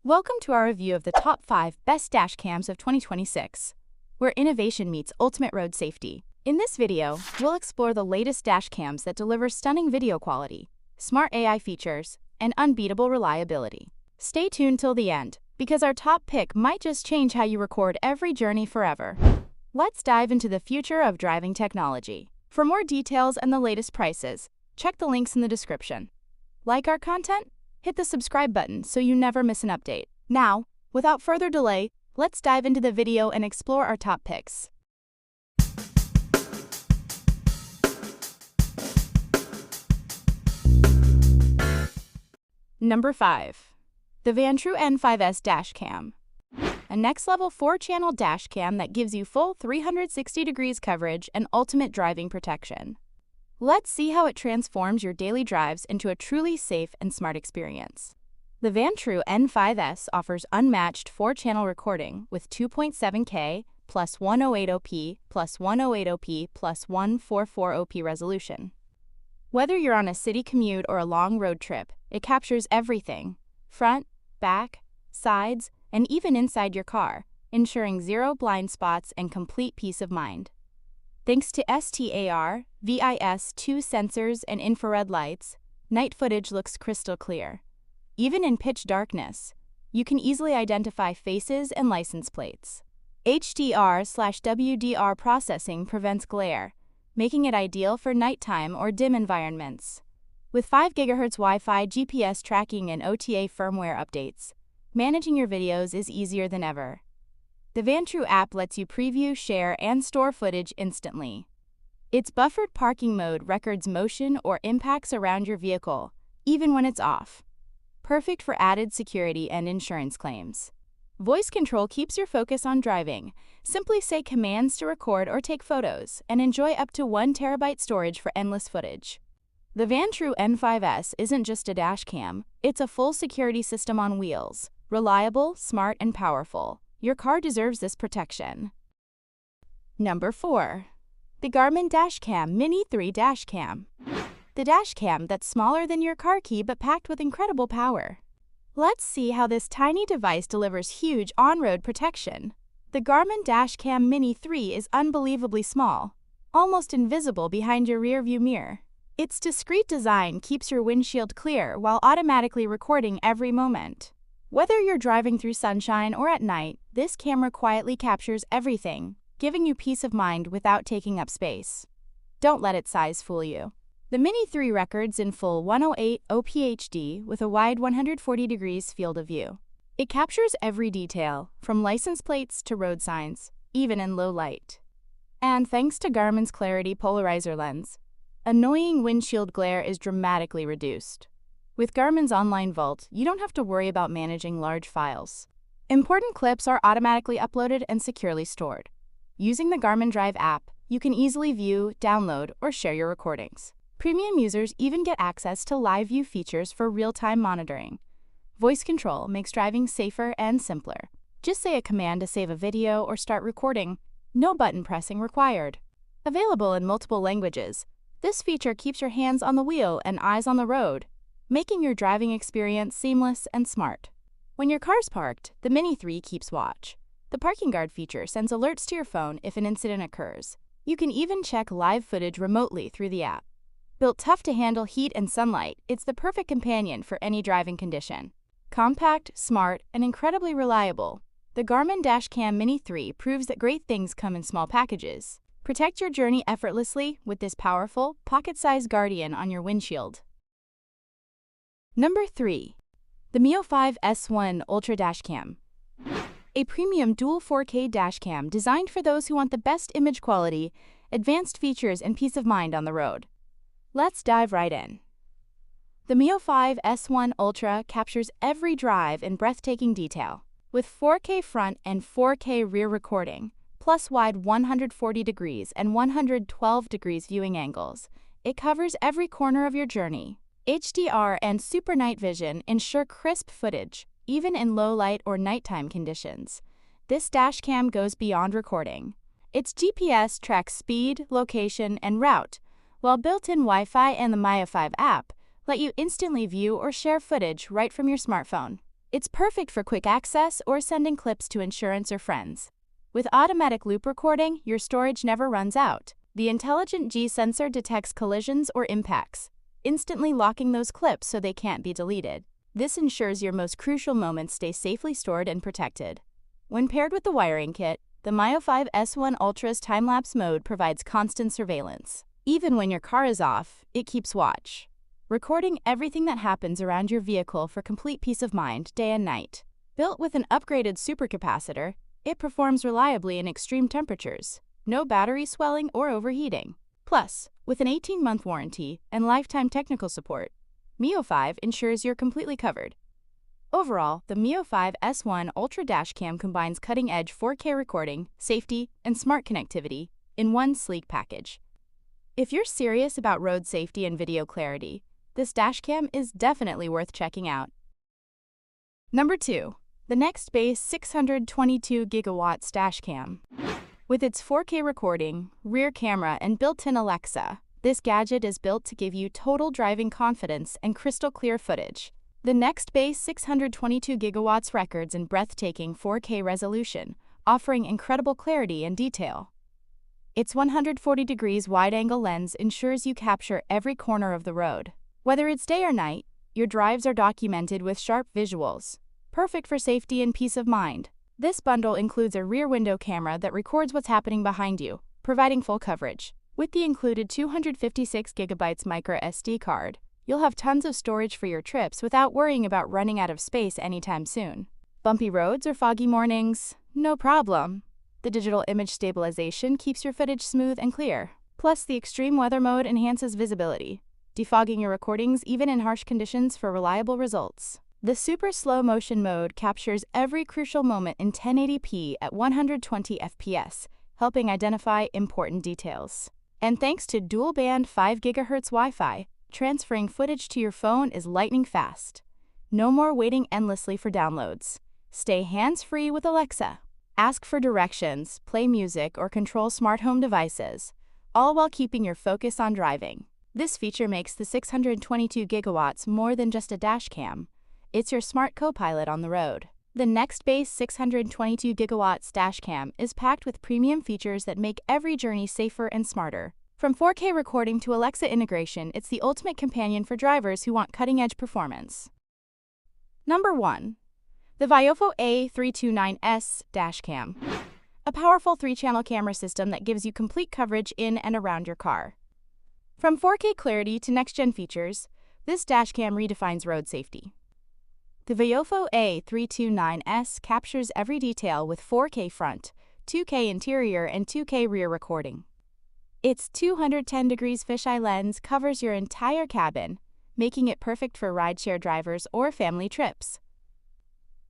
Welcome to our review of the top 5 best dash cams of 2026, where innovation meets ultimate road safety. In this video, we'll explore the latest dash cams that deliver stunning video quality, smart AI features, and unbeatable reliability. Stay tuned till the end, because our top pick might just change how you record every journey forever. Let's dive into the future of driving technology. For more details and the latest prices, check the links in the description. Like our content? Hit the subscribe button so you never miss an update. Now, without further delay, let's dive into the video and explore our top picks. Number 5. The Vantrue N5S Dash Cam. A next-level 4-channel dash cam that gives you full 360 degrees coverage and ultimate driving protection. Let's see how it transforms your daily drives into a truly safe and smart experience. The Vantrue N5S offers unmatched 4-channel recording with 2.7K plus 1080p plus 1080p plus 1440p resolution. Whether you're on a city commute or a long road trip, it captures everything: front, back, sides, and even inside your car, ensuring zero blind spots and complete peace of mind. Thanks to STAR, VIS2 sensors and infrared lights, night footage looks crystal clear. Even in pitch darkness, you can easily identify faces and license plates. HDR/WDR processing prevents glare, making it ideal for nighttime or dim environments. With 5 GHz Wi-Fi, GPS tracking, and OTA firmware updates, managing your videos is easier than ever. The Vantrue app lets you preview, share, and store footage instantly. Its buffered parking mode records motion or impacts around your vehicle, even when it's off. Perfect for added security and insurance claims. Voice control keeps your focus on driving. Simply say commands to record or take photos, and enjoy up to 1 TB storage for endless footage. The Vantrue N5S isn't just a dash cam, it's a full security system on wheels. Reliable, smart, and powerful. Your car deserves this protection. Number 4. The Garmin Dashcam Mini 3 Dash Cam. The dash cam that's smaller than your car key but packed with incredible power. Let's see how this tiny device delivers huge on-road protection. The Garmin Dashcam Mini 3 is unbelievably small, almost invisible behind your rearview mirror. Its discreet design keeps your windshield clear while automatically recording every moment. Whether you're driving through sunshine or at night, this camera quietly captures everything, giving you peace of mind without taking up space. Don't let its size fool you. The Mini 3 records in full 108p HD with a wide 140 degrees field of view. It captures every detail, from license plates to road signs, even in low light. And thanks to Garmin's Clarity Polarizer lens, annoying windshield glare is dramatically reduced. With Garmin's online vault, you don't have to worry about managing large files. Important clips are automatically uploaded and securely stored. Using the Garmin Drive app, you can easily view, download, or share your recordings. Premium users even get access to live view features for real-time monitoring. Voice control makes driving safer and simpler. Just say a command to save a video or start recording. No button pressing required. Available in multiple languages, this feature keeps your hands on the wheel and eyes on the road, making your driving experience seamless and smart. When your car's parked, the Mini 3 keeps watch. The parking guard feature sends alerts to your phone if an incident occurs. You can even check live footage remotely through the app. Built tough to handle heat and sunlight, it's the perfect companion for any driving condition. Compact, smart, and incredibly reliable, the Garmin Dashcam Mini 3 proves that great things come in small packages. Protect your journey effortlessly with this powerful, pocket-sized guardian on your windshield. Number 3. The Miofive S1 Ultra Dashcam. A premium dual 4K dashcam designed for those who want the best image quality, advanced features, and peace of mind on the road. Let's dive right in. The Miofive S1 Ultra captures every drive in breathtaking detail. With 4K front and 4K rear recording, plus wide 140 degrees and 112 degrees viewing angles, it covers every corner of your journey. HDR and super night vision ensure crisp footage, even in low light or nighttime conditions. This dashcam goes beyond recording. Its GPS tracks speed, location, and route, while built-in Wi-Fi and the Miofive app let you instantly view or share footage right from your smartphone. It's perfect for quick access or sending clips to insurance or friends. With automatic loop recording, your storage never runs out. The intelligent G sensor detects collisions or impacts, instantly locking those clips so they can't be deleted. This ensures your most crucial moments stay safely stored and protected. When paired with the wiring kit, the Miofive S1 Ultra's time-lapse mode provides constant surveillance. Even when your car is off, it keeps watch, recording everything that happens around your vehicle for complete peace of mind, day and night. Built with an upgraded supercapacitor, it performs reliably in extreme temperatures. No battery swelling or overheating. Plus, with an 18-month warranty and lifetime technical support, Miofive ensures you're completely covered. Overall, the Miofive S1 Ultra Dashcam combines cutting-edge 4K recording, safety, and smart connectivity in one sleek package. If you're serious about road safety and video clarity, this dashcam is definitely worth checking out. Number 2. The Nextbase 622GW Dashcam. With its 4K recording, rear camera, and built-in Alexa, this gadget is built to give you total driving confidence and crystal-clear footage. The Nextbase 622GW records in breathtaking 4K resolution, offering incredible clarity and detail. Its 140 degrees wide-angle lens ensures you capture every corner of the road. Whether it's day or night, your drives are documented with sharp visuals, perfect for safety and peace of mind. This bundle includes a rear window camera that records what's happening behind you, providing full coverage. With the included 256GB micro SD card, you'll have tons of storage for your trips without worrying about running out of space anytime soon. Bumpy roads or foggy mornings? No problem. The digital image stabilization keeps your footage smooth and clear. Plus, the extreme weather mode enhances visibility, defogging your recordings even in harsh conditions for reliable results. The super slow motion mode captures every crucial moment in 1080p at 120 FPS, helping identify important details. And thanks to dual-band 5 GHz Wi-Fi, transferring footage to your phone is lightning fast. No more waiting endlessly for downloads. Stay hands-free with Alexa. Ask for directions, play music, or control smart home devices, all while keeping your focus on driving. This feature makes the 622GW more than just a dashcam. It's your smart co-pilot on the road. The Nextbase 622GW dashcam is packed with premium features that make every journey safer and smarter. From 4K recording to Alexa integration, it's the ultimate companion for drivers who want cutting-edge performance. Number 1. The Viofo A329S Dashcam. A powerful 3-channel camera system that gives you complete coverage in and around your car. From 4K clarity to next-gen features, this dashcam redefines road safety. The Viofo A329S captures every detail with 4K front, 2K interior, and 2K rear recording. Its 210 degrees fisheye lens covers your entire cabin, making it perfect for rideshare drivers or family trips.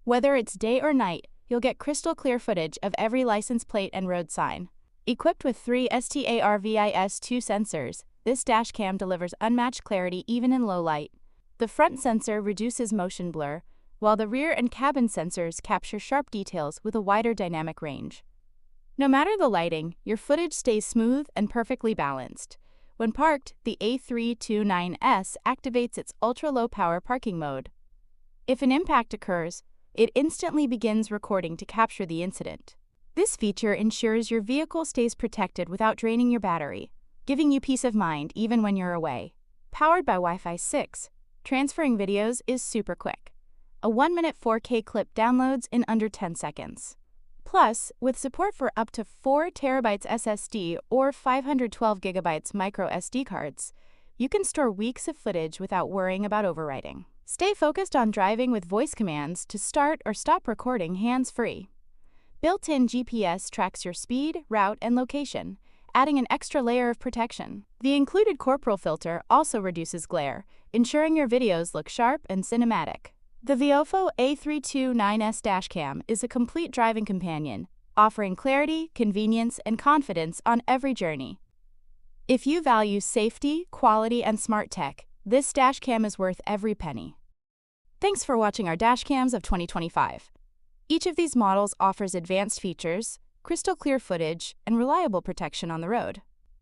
Whether it's day or night, you'll get crystal-clear footage of every license plate and road sign. Equipped with 3 STARVIS2 sensors, this dashcam delivers unmatched clarity even in low light. The front sensor reduces motion blur, while the rear and cabin sensors capture sharp details with a wider dynamic range. No matter the lighting, your footage stays smooth and perfectly balanced. When parked, the A329S activates its ultra-low power parking mode. If an impact occurs, it instantly begins recording to capture the incident. This feature ensures your vehicle stays protected without draining your battery, giving you peace of mind even when you're away. Powered by Wi-Fi 6, transferring videos is super quick. A 1-minute 4K clip downloads in under 10 seconds. Plus, with support for up to 4 TB SSD or 512 GB micro SD cards, you can store weeks of footage without worrying about overwriting. Stay focused on driving with voice commands to start or stop recording hands-free. Built-in GPS tracks your speed, route, and location, adding an extra layer of protection. The included corporal filter also reduces glare, ensuring your videos look sharp and cinematic. The Viofo A329S Dashcam is a complete driving companion, offering clarity, convenience, and confidence on every journey. If you value safety, quality, and smart tech, this dashcam is worth every penny. Thanks for watching our dashcams of 2025. Each of these models offers advanced features, crystal clear footage, and reliable protection on the road.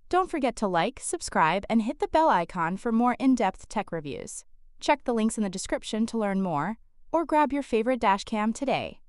Don't forget to like, subscribe, and hit the bell icon for more in-depth tech reviews. Check the links in the description to learn more. or grab your favorite dashcam today.